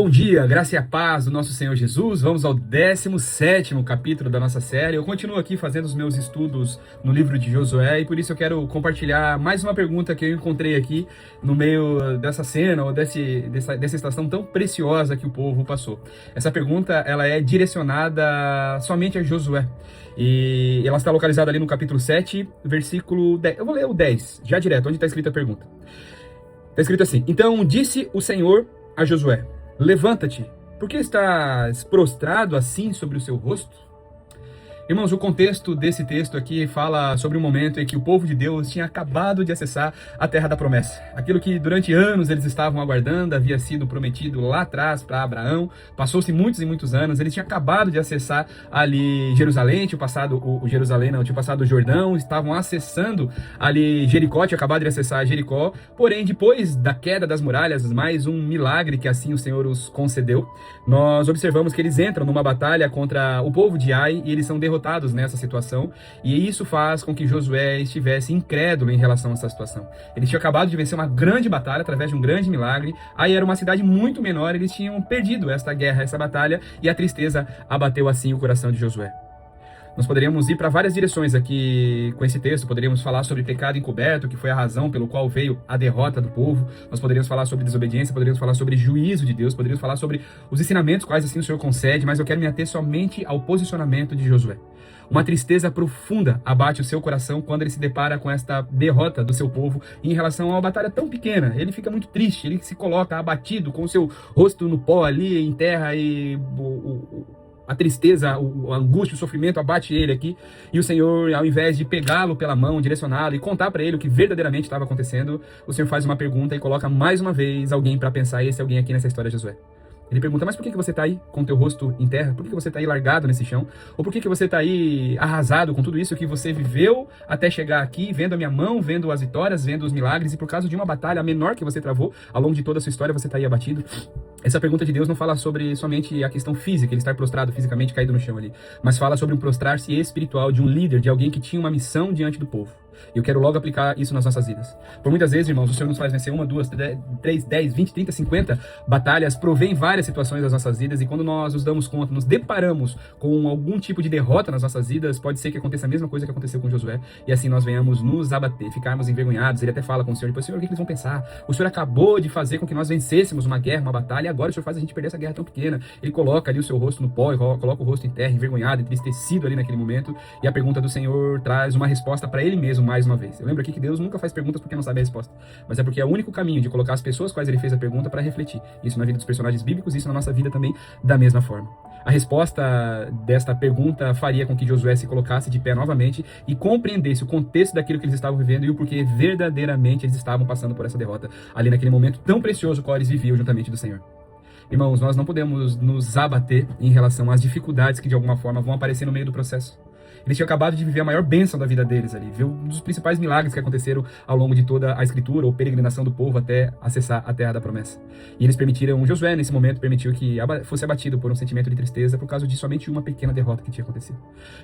Bom dia, graça e a paz do nosso Senhor Jesus. Vamos ao 17º capítulo da nossa série. Eu continuo aqui fazendo os meus estudos no livro de Josué e por isso eu quero compartilhar mais uma pergunta que eu encontrei aqui no meio dessa cena ou dessa estação tão preciosa que o povo passou. Essa pergunta, ela é direcionada somente a Josué e ela está localizada ali no capítulo 7, versículo 10. Eu vou ler o 10, já direto, onde está escrita a pergunta. Está escrito assim: Então disse o Senhor a Josué: Levanta-te, por que estás prostrado assim sobre o seu rosto? Irmãos, o contexto desse texto aqui fala sobre um momento em que o povo de Deus tinha acabado de acessar a terra da promessa. Aquilo que durante anos eles estavam aguardando havia sido prometido lá atrás para Abraão. Passou-se muitos e muitos anos, eles tinham acabado de acessar ali Jerusalém, tinham passado o Jordão, estavam acessando ali Jericó, tinham acabado de acessar Jericó. Porém, depois da queda das muralhas, mais um milagre que assim o Senhor os concedeu, nós observamos que eles entram numa batalha contra o povo de Ai e eles são derrotados nessa situação, e isso faz com que Josué estivesse incrédulo em relação a essa situação. Ele tinha acabado de vencer uma grande batalha através de um grande milagre. Aí era uma cidade muito menor, eles tinham perdido esta guerra, essa batalha, e a tristeza abateu assim o coração de Josué. Nós poderíamos ir para várias direções aqui com esse texto. Poderíamos falar sobre pecado encoberto, que foi a razão pelo qual veio a derrota do povo. Nós poderíamos falar sobre desobediência, poderíamos falar sobre juízo de Deus, poderíamos falar sobre os ensinamentos quais assim o Senhor concede, mas eu quero me ater somente ao posicionamento de Josué. Uma tristeza profunda abate o seu coração quando ele se depara com esta derrota do seu povo em relação a uma batalha tão pequena. Ele fica muito triste, ele se coloca abatido com o seu rosto no pó ali em terra e a tristeza, a angústia, o sofrimento abate ele aqui, e o Senhor, ao invés de pegá-lo pela mão, direcioná-lo e contar para ele o que verdadeiramente estava acontecendo, o Senhor faz uma pergunta e coloca mais uma vez alguém para pensar, e esse alguém aqui nessa história é Josué. Ele pergunta: mas por que você está aí com o teu rosto em terra? Por que você está aí largado nesse chão? Ou por que você está aí arrasado com tudo isso que você viveu até chegar aqui, vendo a minha mão, vendo as vitórias, vendo os milagres, e por causa de uma batalha menor que você travou ao longo de toda a sua história, você está aí abatido? Essa pergunta de Deus não fala sobre somente a questão física, ele estar prostrado fisicamente, caído no chão ali, mas fala sobre um prostrar-se espiritual de um líder, de alguém que tinha uma missão diante do povo. E eu quero logo aplicar isso nas nossas vidas. Por muitas vezes, irmãos, o Senhor nos faz vencer 1, 2, 3, 10, 20, 30, 50 batalhas, provém várias situações das nossas vidas, e quando nós nos damos conta, nos deparamos com algum tipo de derrota nas nossas vidas, pode ser que aconteça a mesma coisa que aconteceu com Josué, e assim nós venhamos nos abater, ficarmos envergonhados. Ele até fala com o Senhor, depois: Senhor, o que eles vão pensar? O Senhor acabou de fazer com que nós vencêssemos uma guerra, uma batalha, e agora o Senhor faz a gente perder essa guerra tão pequena. Ele coloca ali o seu rosto no pó, coloca o rosto em terra, envergonhado, entristecido ali naquele momento, e a pergunta do Senhor traz uma resposta para ele mesmo mais uma vez. Eu lembro aqui que Deus nunca faz perguntas porque não sabe a resposta, mas é porque é o único caminho de colocar as pessoas quais ele fez a pergunta para refletir. Isso na vida dos personagens bíblicos, isso na nossa vida também da mesma forma. A resposta desta pergunta faria com que Josué se colocasse de pé novamente e compreendesse o contexto daquilo que eles estavam vivendo e o porquê verdadeiramente eles estavam passando por essa derrota ali naquele momento tão precioso qual eles viviam juntamente do Senhor. Irmãos, nós não podemos nos abater em relação às dificuldades que de alguma forma vão aparecer no meio do processo. Eles tinham acabado de viver a maior bênção da vida deles ali, viu um dos principais milagres que aconteceram ao longo de toda a escritura, ou peregrinação do povo até acessar a terra da promessa. E eles permitiram, Josué nesse momento permitiu que fosse abatido por um sentimento de tristeza por causa de somente uma pequena derrota que tinha acontecido.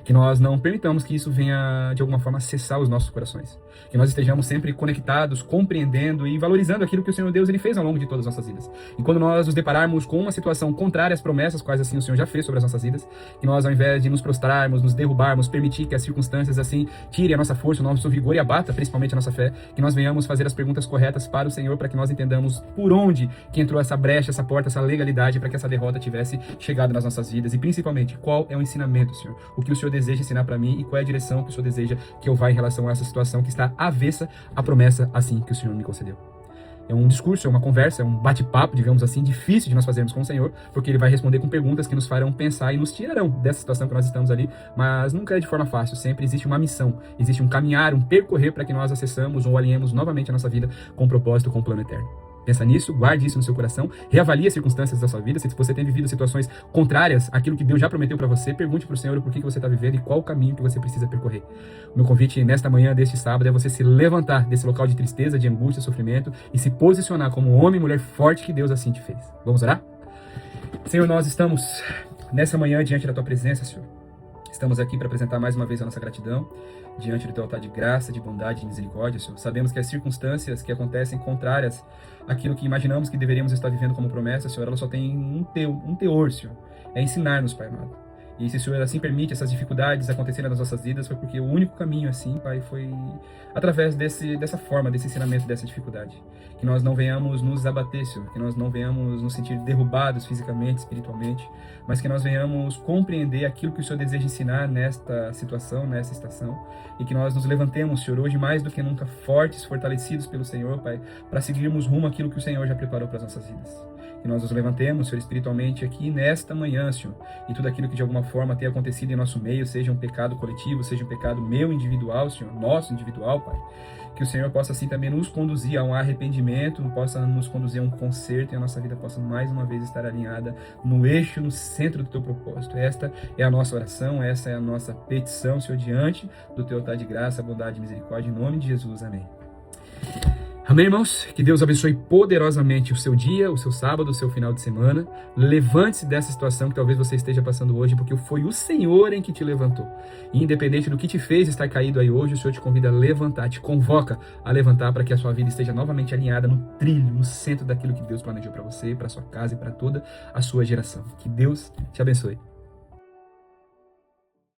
Que nós não permitamos que isso venha de alguma forma acessar os nossos corações. Que nós estejamos sempre conectados, compreendendo e valorizando aquilo que o Senhor Deus ele fez ao longo de todas as nossas vidas. E quando nós nos depararmos com uma situação contrária às promessas, quais assim o Senhor já fez sobre as nossas vidas, que nós, ao invés de nos prostrarmos, nos derrubarmos, permitir que as circunstâncias assim tirem a nossa força, o nosso vigor e abata principalmente a nossa fé, que nós venhamos fazer as perguntas corretas para o Senhor, para que nós entendamos por onde que entrou essa brecha, essa porta, essa legalidade, para que essa derrota tivesse chegado nas nossas vidas, e principalmente qual é o ensinamento, Senhor, o que o Senhor deseja ensinar para mim e qual é a direção que o Senhor deseja que eu vá em relação a essa situação que está avessa à promessa assim que o Senhor me concedeu. É um discurso, é uma conversa, é um bate-papo, digamos assim, difícil de nós fazermos com o Senhor, porque Ele vai responder com perguntas que nos farão pensar e nos tirarão dessa situação que nós estamos ali, mas nunca é de forma fácil, sempre existe uma missão, existe um caminhar, um percorrer para que nós acessamos ou alinhemos novamente a nossa vida com o propósito, com o plano eterno. Pensa nisso, guarde isso no seu coração, reavalie as circunstâncias da sua vida. Se você tem vivido situações contrárias àquilo que Deus já prometeu para você, pergunte para o Senhor por que você está vivendo e qual o caminho que você precisa percorrer. O meu convite nesta manhã deste sábado é você se levantar desse local de tristeza, de angústia, sofrimento e se posicionar como homem e mulher forte que Deus assim te fez. Vamos orar? Senhor, nós estamos nessa manhã diante da Tua presença, Senhor. Estamos aqui para apresentar mais uma vez a nossa gratidão diante do teu altar de graça, de bondade, de misericórdia, Senhor. Sabemos que as circunstâncias que acontecem contrárias àquilo que imaginamos que deveríamos estar vivendo como promessa, Senhor, ela só tem um teor, Senhor. É ensinar-nos, Pai amado. E se o Senhor assim permite essas dificuldades acontecerem nas nossas vidas, foi porque o único caminho assim, Pai, foi através dessa forma, desse ensinamento, dessa dificuldade. Que nós não venhamos nos abater, Senhor, que nós não venhamos nos sentir derrubados fisicamente, espiritualmente, mas que nós venhamos compreender aquilo que o Senhor deseja ensinar nesta situação, nesta estação, e que nós nos levantemos, Senhor, hoje mais do que nunca fortes, fortalecidos pelo Senhor, Pai, para seguirmos rumo àquilo que o Senhor já preparou para as nossas vidas. Que nós nos levantemos, Senhor, espiritualmente aqui nesta manhã, Senhor, e tudo aquilo que de alguma forma tenha acontecido em nosso meio, seja um pecado coletivo, seja um pecado meu individual, Senhor, nosso individual, Pai, que o Senhor possa assim também nos conduzir a um arrependimento, possa nos conduzir a um conserto e a nossa vida possa mais uma vez estar alinhada no eixo, no centro do teu propósito. Esta é a nossa oração, essa é a nossa petição, Senhor, diante do teu altar de graça, bondade e misericórdia, em nome de Jesus, amém. Amém, irmãos? Que Deus abençoe poderosamente o seu dia, o seu sábado, o seu final de semana. Levante-se dessa situação que talvez você esteja passando hoje, porque foi o Senhor em que te levantou. E independente do que te fez estar caído aí hoje, o Senhor te convida a levantar, te convoca a levantar para que a sua vida esteja novamente alinhada no trilho, no centro daquilo que Deus planejou para você, para sua casa e para toda a sua geração. Que Deus te abençoe.